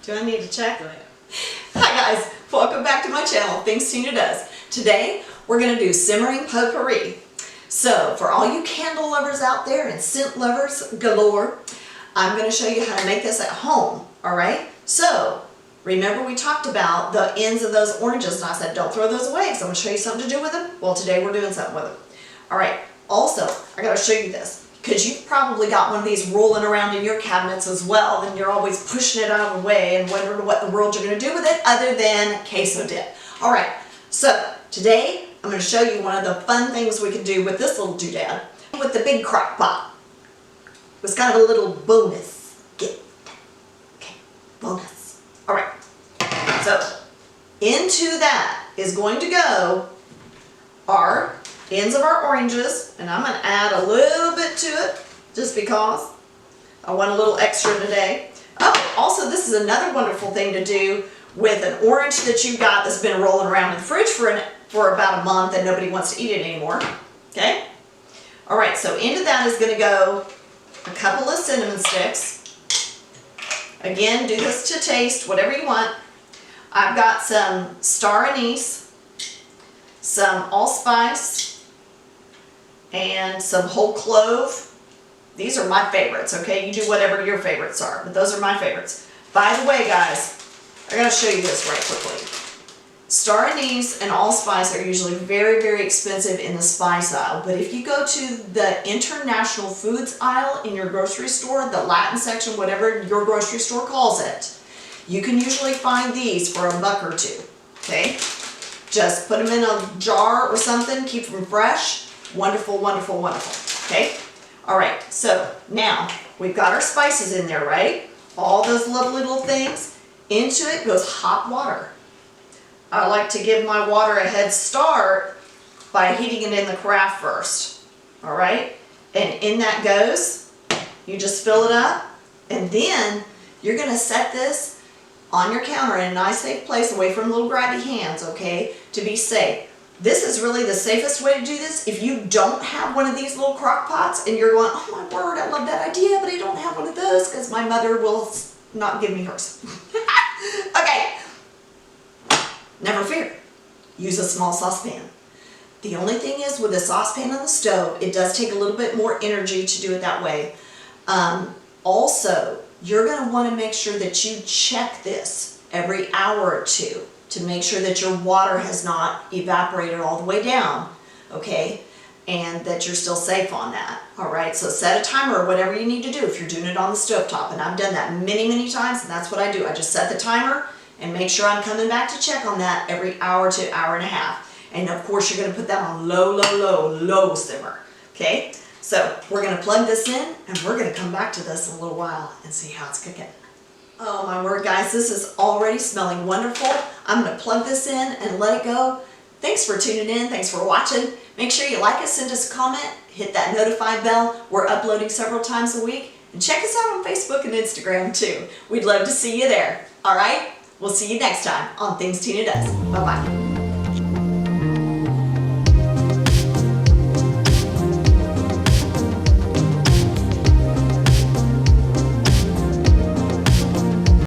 Do I need to check? Hi guys, welcome back to my channel, Things Tina Does. Today, we're gonna do simmering potpourri. So, for all you candle lovers out there and scent lovers galore, I'm gonna show you how to make this at home, all right? So, remember we talked about the ends of those oranges and I said don't throw those away because I'm gonna show you something to do with them. Well, today we're doing something with them. All right, also, I gotta show you this because you've probably got one of these rolling around in your cabinets as well and you're always pushing it out of the way and wondering what the world you're gonna do with it other than queso dip. All right, so today I'm gonna show you one of the fun things we can do with this little doodad with the big crock pot. It was kind of a little bonus gift. Okay, bonus. All right, so into that is going to go our ends of our oranges, and I'm going to add a little bit to it just because I want a little extra today. Oh, also this is another wonderful thing to do with an orange that you got that's been rolling around in the fridge for about a month and nobody wants to eat it anymore. Okay? All right, so into that is going to go a couple of cinnamon sticks. Again, do this to taste, whatever you want. I've got some star anise, some allspice, and some whole clove. These are my favorites, okay? You do whatever your favorites are, but those are my favorites. By the way, guys, I gotta show you this right quickly. Star anise and allspice are usually very, very expensive in the spice aisle, but if you go to the international foods aisle in your grocery store, the Latin section, whatever your grocery store calls it, you can usually find these for $1 or $2, okay? Just put them in a jar or something, keep them fresh. Wonderful, wonderful, wonderful, okay? All right, so now we've got our spices in there, right? All those lovely little things. Into it goes hot water. I like to give my water a head start by heating it in the carafe first, all right? And in that goes, you just fill it up, and then you're gonna set this on your counter in a nice safe place away from little grabby hands, okay, to be safe. This is really the safest way to do this. If you don't have one of these little crock pots and you're going, oh my word, I love that idea, but I don't have one of those because my mother will not give me hers. Okay, never fear, use a small saucepan. The only thing is with a saucepan on the stove, it does take a little bit more energy to do it that way. Also, you're going to want to make sure that you check this every hour or two to make sure that your water has not evaporated all the way down, okay? And that you're still safe on that, all right? So set a timer or whatever you need to do if you're doing it on the stovetop. And I've done that many, many times, and that's what I do. I just set the timer and make sure I'm coming back to check on that every hour to hour and a half. And of course, you're gonna put that on low, low, low, low simmer, okay? So we're gonna plug this in and we're gonna come back to this in a little while and see how it's cooking. Oh my word, guys, this is already smelling wonderful. I'm gonna plug this in and let it go. Thanks for tuning in, thanks for watching. Make sure you like us, send us a comment, hit that notify bell. We're uploading several times a week. And check us out on Facebook and Instagram too. We'd love to see you there. All right, we'll see you next time on Things Tina Does. Bye-bye.